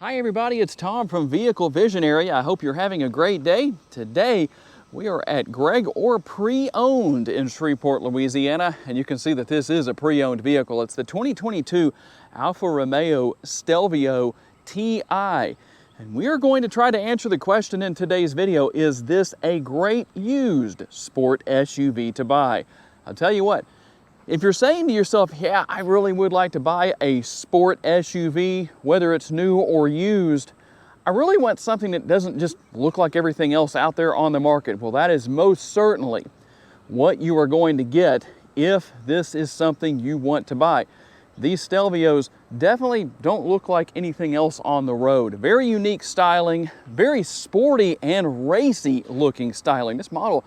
Hi everybody, it's Tom from Vehicle Visionary. I hope you're having a great day. Today we are at Greg Orr Pre-Owned in Shreveport, Louisiana, and you can see that this is a pre-owned vehicle. It's the 2022 Alfa Romeo Stelvio TI. And we are going to try to answer the question in today's video, is this a great used sport SUV to buy? I'll tell you what, if you're saying to yourself, yeah, I really would like to buy a sport SUV, whether it's new or used, I really want something that doesn't just look like everything else out there on the market. Well, that is most certainly what you are going to get if this is something you want to buy. These Stelvios definitely don't look like anything else on the road. Very unique styling, very sporty and racy looking styling. This model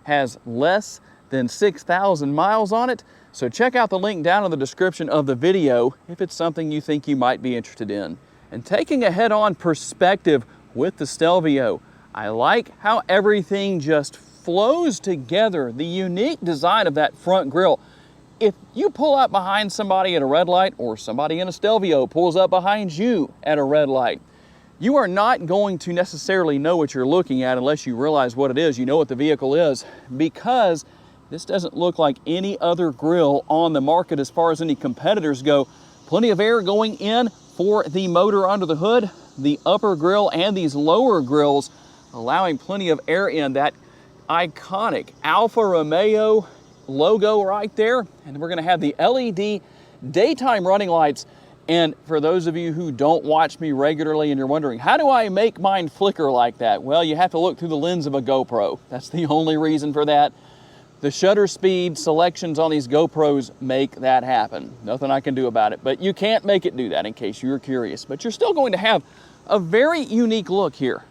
has less than 6,000 miles on it. So check out the link down in the description of the video if it's something you think you might be interested in. And taking a head-on perspective with the Stelvio, I like how everything just flows together. The unique design of that front grille. If you pull up behind somebody at a red light, or somebody in a Stelvio pulls up behind you at a red light, you are not going to necessarily know what you're looking at unless you realize what it is, you know what the vehicle is, because this doesn't look like any other grille on the market as far as any competitors go. Plenty of air going in for the motor under the hood, the upper grille and these lower grilles allowing plenty of air in. That iconic Alfa Romeo logo right there. And we're gonna have the LED daytime running lights. And for those of you who don't watch me regularly and you're wondering, how do I make mine flicker like that? Well, you have to look through the lens of a GoPro. That's the only reason for that. The shutter speed selections on these GoPros make that happen. Nothing I can do about it, but you can't make it do that in case you're curious. But you're still going to have a very unique look here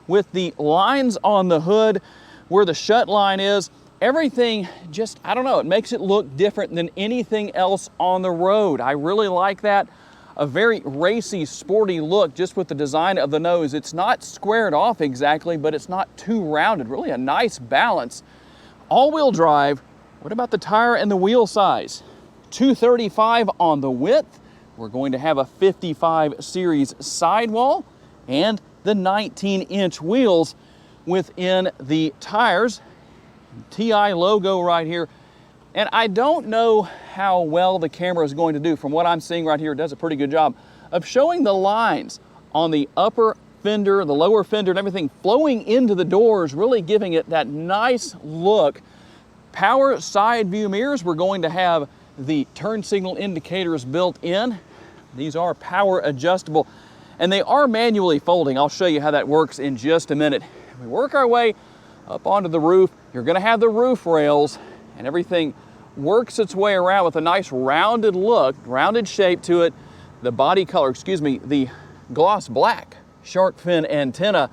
with the lines on the hood where the shut line is. Everything just, I don't know, it makes it look different than anything else on the road. I really like that. A very racy, sporty look just with the design of the nose. It's not squared off exactly, but it's not too rounded. Really a nice balance. All-wheel drive. What about the tire and the wheel size? 235 on the width. We're going to have a 55 series sidewall and the 19-inch wheels within the tires. TI logo right here. And I don't know how well the camera is going to do. From what I'm seeing right here, it does a pretty good job of showing the lines on the upper fender, the lower fender, and everything flowing into the doors, really giving it that nice look. Power side view mirrors. We're going to have the turn signal indicators built in. These are power adjustable and they are manually folding. I'll show you how that works in just a minute. We work our way up onto the roof. You're going to have the roof rails and everything works its way around with a nice rounded look, rounded shape to it. The body color, the gloss black shark fin antenna.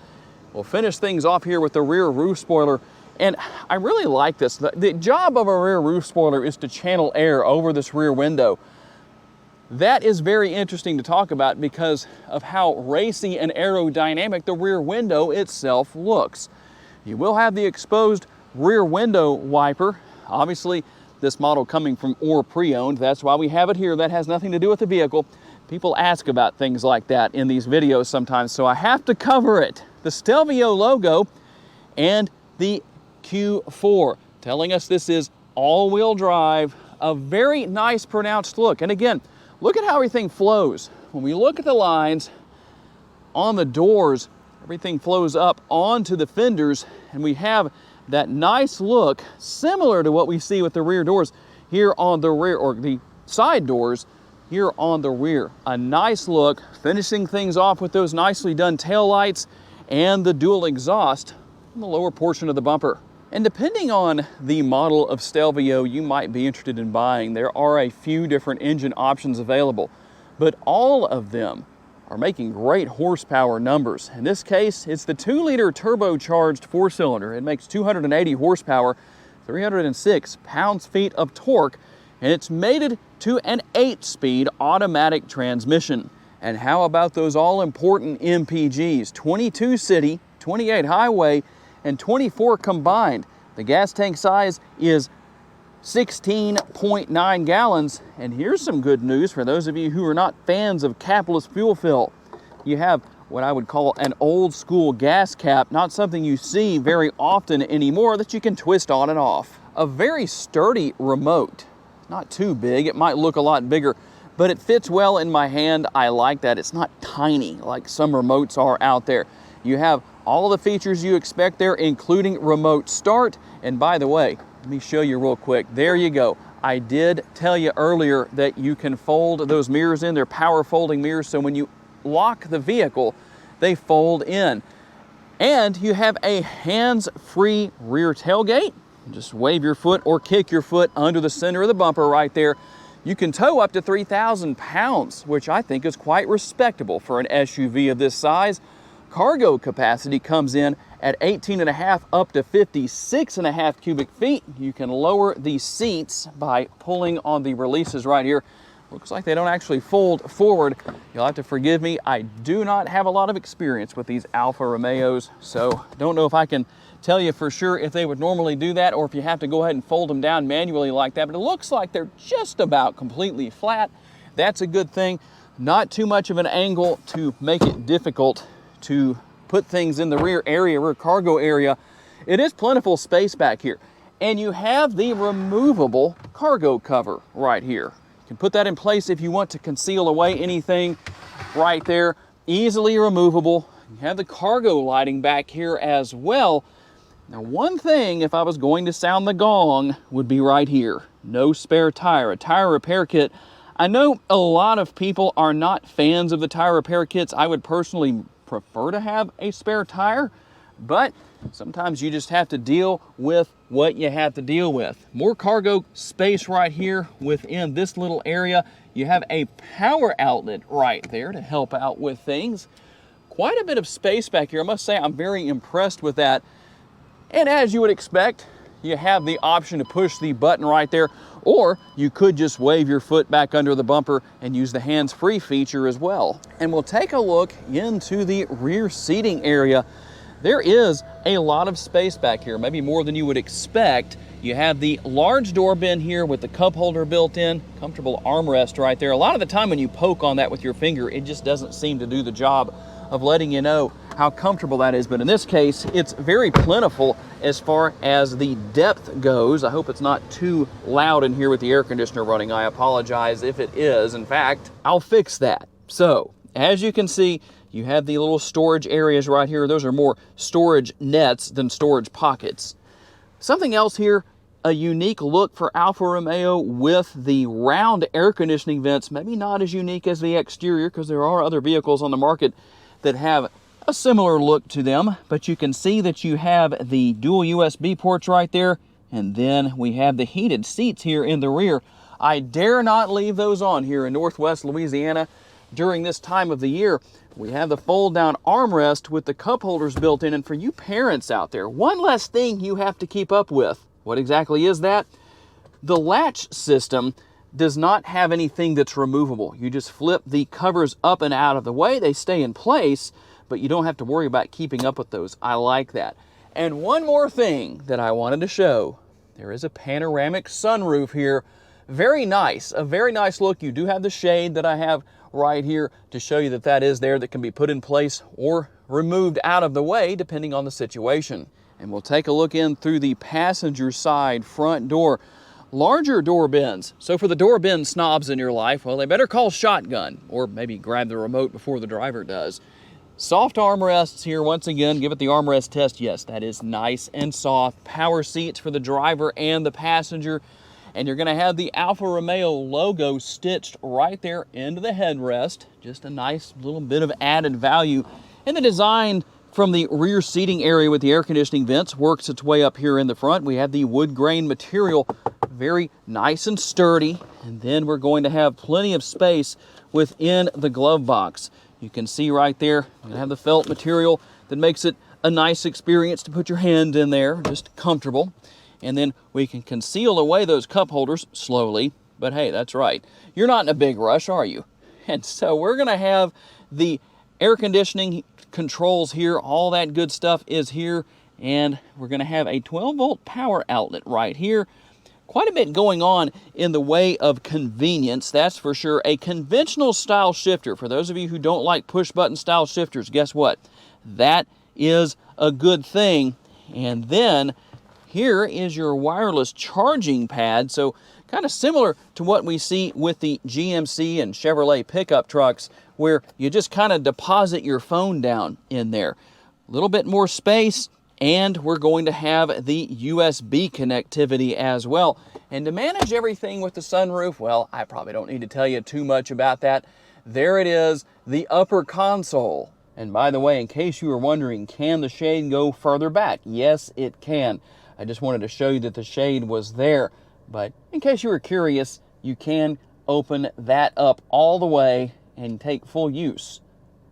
We'll finish things off here with the rear roof spoiler. And I really like this. The job of a rear roof spoiler is to channel air over this rear window. That is very interesting to talk about because of how racy and aerodynamic the rear window itself looks. You will have the exposed rear window wiper. Obviously, this model coming from Orr Pre-Owned, that's why we have it here. That has nothing to do with the vehicle. People ask about things like that in these videos sometimes, so I have to cover it. The Stelvio logo and the Q4, telling us this is all-wheel drive, a very nice pronounced look. And again, look at how everything flows. When we look at the lines on the doors, everything flows up onto the fenders, and we have that nice look similar to what we see with the rear doors here on the rear, or the side doors here on the rear. A nice look, finishing things off with those nicely done tail lights and the dual exhaust on the lower portion of the bumper. And depending on the model of Stelvio you might be interested in buying, there are a few different engine options available, but all of them are making great horsepower numbers. In this case, it's the 2-liter turbocharged 4-cylinder. It makes 280 horsepower, 306 pounds-feet of torque, and it's mated to an 8-speed automatic transmission. And how about those all-important MPGs? 22 city, 28 highway, and 24 combined. The gas tank size is 16.9 gallons. And here's some good news for those of you who are not fans of capless fuel fill. you have what I would call an old school gas cap, not something you see very often anymore, that you can twist on and off. A very sturdy remote, not too big, it might look a lot bigger, but it fits well in my hand. I like that. It's not tiny like some remotes are out there. You have all the features you expect there, including remote start. And by the way, let me show you real quick. There you go. I did tell you earlier that you can fold those mirrors in. They're power folding mirrors, so when you lock the vehicle, they fold in. And you have a hands-free rear tailgate. Just wave your foot or kick your foot under the center of the bumper right there. You can tow up to 3,000 pounds, which I think is quite respectable for an SUV of this size. Cargo capacity comes in at 18.5 up to 56.5 cubic feet. You can lower the seats by pulling on the releases right here. Looks like they don't actually fold forward. You'll have to forgive me. I do not have a lot of experience with these Alfa Romeos, so don't know if I can tell you for sure if they would normally do that or if you have to go ahead and fold them down manually like that, but it looks like they're just about completely flat. That's a good thing. Not too much of an angle to make it difficult to put things in the rear area, rear cargo area. It is plentiful space back here. And you have the removable cargo cover right here. You can put that in place if you want to conceal away anything right there. Easily removable. You have the cargo lighting back here as well. Now, one thing, if I was going to sound the gong, would be right here. No spare tire, a tire repair kit. I know a lot of people are not fans of the tire repair kits. I would personally prefer to have a spare tire, but sometimes you just have to deal with what you have to deal with. More cargo space right here within this little area. You have a power outlet right there to help out with things. Quite a bit of space back here. I must say I'm very impressed with that. And as you would expect, you have the option to push the button right there, or you could just wave your foot back under the bumper and use the hands-free feature as well. And we'll take a look into the rear seating area. There is a lot of space back here, maybe more than you would expect. You have the large door bin here with the cup holder built in, comfortable armrest right there. A lot of the time when you poke on that with your finger, it just doesn't seem to do the job of letting you know how comfortable that is. But in this case, it's very plentiful as far as the depth goes. I hope it's not too loud in here with the air conditioner running. I apologize if it is. In fact, I'll fix that. So, as you can see, you have the little storage areas right here. Those are more storage nets than storage pockets. Something else here, a unique look for Alfa Romeo with the round air conditioning vents. Maybe not as unique as the exterior, because there are other vehicles on the market that have a similar look to them, but you can see that you have the dual USB ports right there, and then we have the heated seats here in the rear. I dare not leave those on here in Northwest Louisiana during this time of the year. We have the fold-down armrest with the cup holders built in, and for you parents out there, one less thing you have to keep up with. What exactly is that? The latch system does not have anything that's removable. You just flip the covers up and out of the way. They stay in place, but you don't have to worry about keeping up with those. I like that. And one more thing that I wanted to show. There is a panoramic sunroof here. Very nice, a very nice look. You do have the shade that I have right here to show you that that is there, that can be put in place or removed out of the way depending on the situation. And we'll take a look in through the passenger side front door. Larger door bins. So for the door bin snobs in your life, well, they better call shotgun or maybe grab the remote before the driver does. Soft armrests here once again. Give it the armrest test. Yes, that is nice and soft. Power seats for the driver and the passenger. And you're going to have the Alfa Romeo logo stitched right there into the headrest. Just a nice little bit of added value. And the design from the rear seating area with the air conditioning vents works its way up here in the front. We have the wood grain material, very nice and sturdy. And then we're going to have plenty of space within the glove box. You can see right there, you have the felt material that makes it a nice experience to put your hand in there, just comfortable. And then we can conceal away those cup holders slowly. But hey, that's right. You're not in a big rush, are you? And so we're going to have the air conditioning controls here. All that good stuff is here. And we're going to have a 12-volt power outlet right here. Quite a bit going on in the way of convenience, that's for sure. A conventional style shifter. For those of you who don't like push button style shifters, guess what? That is a good thing. And then here is your wireless charging pad. So kind of similar to what we see with the GMC and Chevrolet pickup trucks, where you just kind of deposit your phone down in there. A little bit more space, and we're going to have the USB connectivity as well. And to manage everything with the sunroof, well, I probably don't need to tell you too much about that. There it is, the upper console. And by the way, in case you were wondering, can the shade go further back? Yes, it can. I just wanted to show you that the shade was there. But in case you were curious, you can open that up all the way and take full use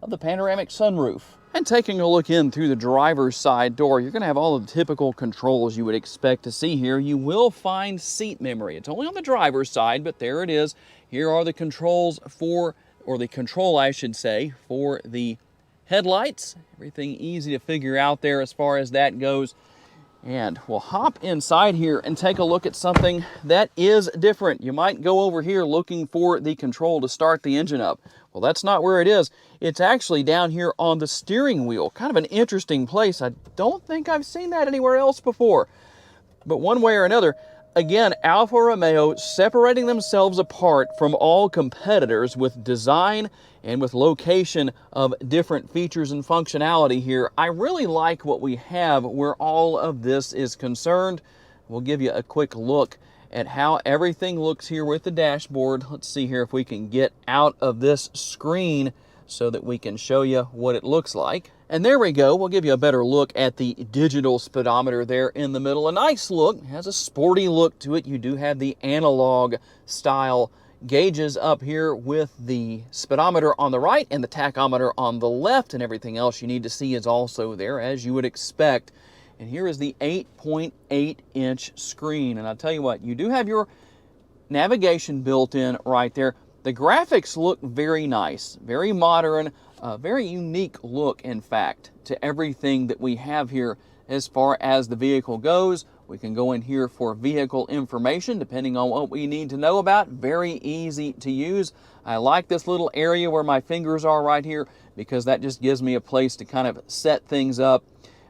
of the panoramic sunroof. And taking a look in through the driver's side door, you're going to have all the typical controls you would expect to see here. You will find seat memory. It's only on the driver's side, but there it is. Here are the controls for, or the control I should say, for the headlights. Everything easy to figure out there as far as that goes. And we'll hop inside here and take a look at something that is different. You might go over here looking for the control to start the engine up. Well, that's not where it is. It's actually down here on the steering wheel. Kind of an interesting place. I don't think I've seen that anywhere else before. But one way or another, again, Alfa Romeo separating themselves apart from all competitors with design and with location of different features and functionality here. I really like what we have where all of this is concerned. We'll give you a quick look at how everything looks here with the dashboard. Let's see here if we can get out of this screen so that we can show you what it looks like. And there we go. We'll give you a better look at the digital speedometer there in the middle. A nice look, has a sporty look to it. You do have the analog style gauges up here with the speedometer on the right and the tachometer on the left, and everything else you need to see is also there as you would expect. And here is the 8.8-inch screen. And I'll tell you what, you do have your navigation built in right there. The graphics look very nice, very modern, very unique look, in fact, to everything that we have here as far as the vehicle goes. We can go in here for vehicle information, depending on what we need to know about. Very easy to use. I like this little area where my fingers are right here, because that just gives me a place to kind of set things up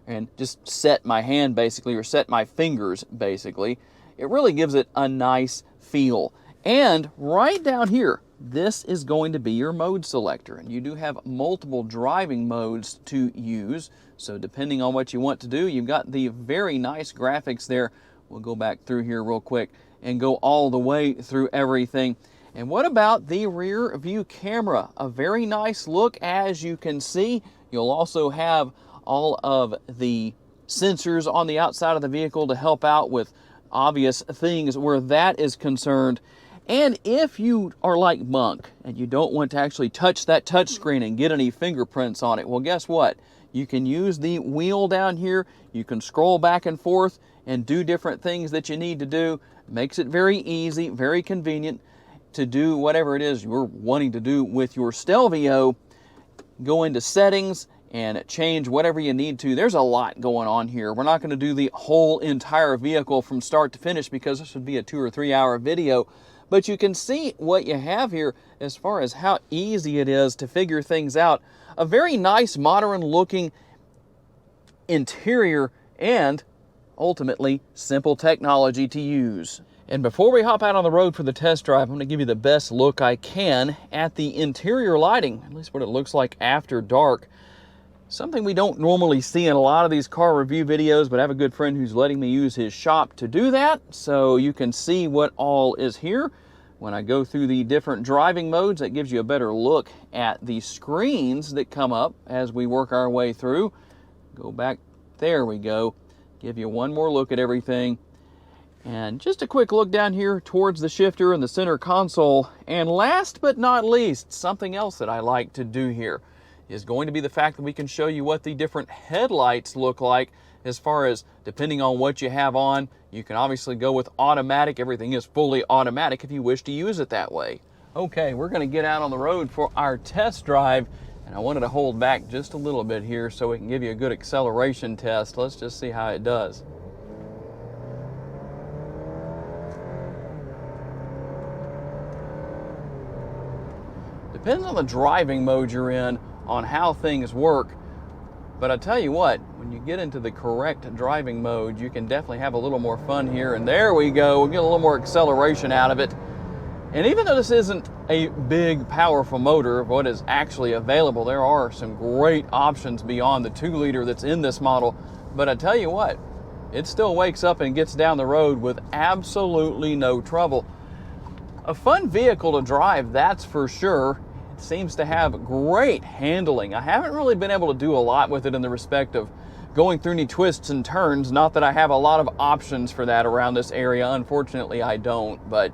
and just set my hand basically, or set my fingers basically. It really gives it a nice feel. And right down here, this is going to be your mode selector, and you do have multiple driving modes to use. So depending on what you want to do, you've got the very nice graphics there. We'll go back through here real quick and go all the way through everything. And what about the rear view camera? A very nice look, as you can see. You'll also have all of the sensors on the outside of the vehicle to help out with obvious things where that is concerned. And if you are like Monk and you don't want to actually touch that touchscreen and get any fingerprints on it, well, guess what? You can use the wheel down here. You can scroll back and forth and do different things that you need to do. It makes it very easy, very convenient to do whatever it is you're wanting to do with your Stelvio. Go into settings and change whatever you need to. There's a lot going on here. We're not going to do the whole entire vehicle from start to finish, because this would be a 2 or 3 hour video. But you can see what you have here as far as how easy it is to figure things out. A very nice, modern looking interior, and ultimately simple technology to use. And before we hop out on the road for the test drive, I'm going to give you the best look I can at the interior lighting, at least what it looks like after dark. Something we don't normally see in a lot of these car review videos, but I have a good friend who's letting me use his shop to do that, so you can see what all is here. When I go through the different driving modes, that gives you a better look at the screens that come up as we work our way through. Go back, there we go. Give you one more look at everything. And just a quick look down here towards the shifter and the center console. And last but not least, something else that I like to do here is going to be the fact that we can show you what the different headlights look like, as far as depending on what you have on. You can obviously go with automatic. Everything is fully automatic if you wish to use it that way. Okay, we're going to get out on the road for our test drive, and I wanted to hold back just a little bit here so we can give you a good acceleration test. Let's just see how it does. depends on the driving mode you're in on how things work. But I tell you what, when you get into the correct driving mode, you can definitely have a little more fun here. And there we go, we'll get a little more acceleration out of it. And even though this isn't a big, powerful motor of what is actually available, there are some great options beyond the 2-liter that's in this model. But I tell you what, it still wakes up and gets down the road with absolutely no trouble. A fun vehicle to drive, that's for sure. It seems to have great handling. I haven't really been able to do a lot with it in the respect of going through any twists and turns. Not that I have a lot of options for that around this area. Unfortunately, I don't. But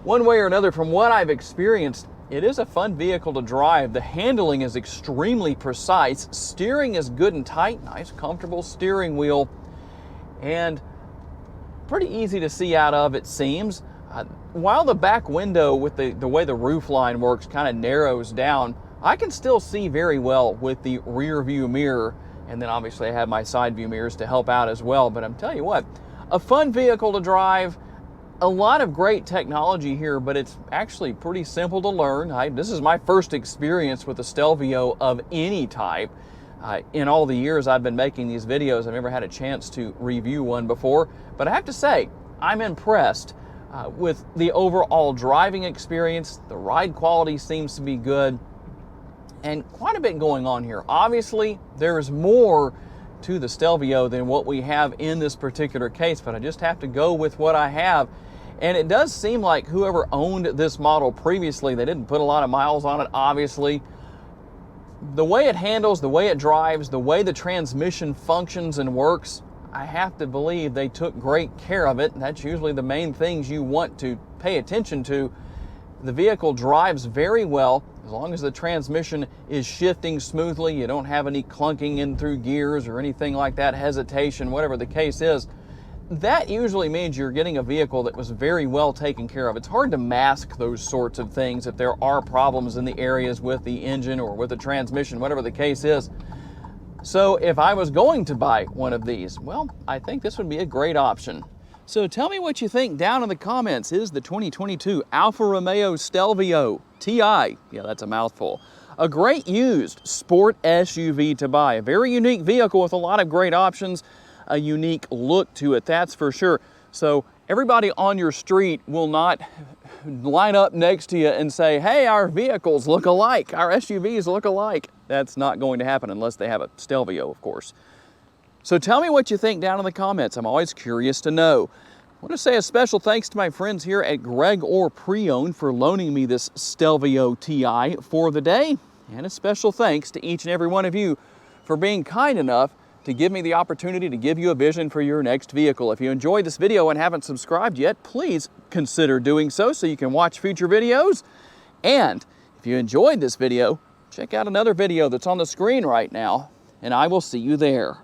one way or another, from what I've experienced, it is a fun vehicle to drive. The handling is extremely precise. Steering is good and tight. Nice, comfortable steering wheel. And pretty easy to see out of, it seems. While the back window with the way the roof line works kind of narrows down, I can still see very well with the rear view mirror. And then obviously I have my side view mirrors to help out as well. But I'm telling you what, a fun vehicle to drive. A lot of great technology here, but it's actually pretty simple to learn. This is my first experience with a Stelvio of any type. In all the years I've been making these videos, I've never had a chance to review one before. But I have to say, I'm impressed with the overall driving experience. The ride quality seems to be good, and quite a bit going on here. Obviously, there's more to the Stelvio than what we have in this particular case, but I just have to go with what I have. And it does seem like whoever owned this model previously, they didn't put a lot of miles on it, obviously. The way it handles, the way it drives, the way the transmission functions and works, I have to believe they took great care of it. That's usually the main things you want to pay attention to. The vehicle drives very well. As long as the transmission is shifting smoothly, you don't have any clunking in through gears or anything like that, hesitation, whatever the case is. That usually means you're getting a vehicle that was very well taken care of. It's hard to mask those sorts of things if there are problems in the areas with the engine or with the transmission, whatever the case is. So if I was going to buy one of these, well, I think this would be a great option. So tell me what you think down in the comments. Is the 2022 Alfa Romeo Stelvio TI, yeah, that's a mouthful, a great used sport SUV to buy? A very unique vehicle with a lot of great options, a unique look to it, that's for sure. So everybody on your street will not line up next to you and say, hey, our vehicles look alike, our SUVs look alike. That's not going to happen unless they have a Stelvio, of course. So tell me what you think down in the comments. I'm always curious to know. I want to say a special thanks to my friends here at Greg Orr Pre-Owned for loaning me this Stelvio TI for the day. And a special thanks to each and every one of you for being kind enough to give me the opportunity to give you a vision for your next vehicle. If you enjoyed this video and haven't subscribed yet, please consider doing so you can watch future videos. And if you enjoyed this video, check out another video that's on the screen right now, and I will see you there.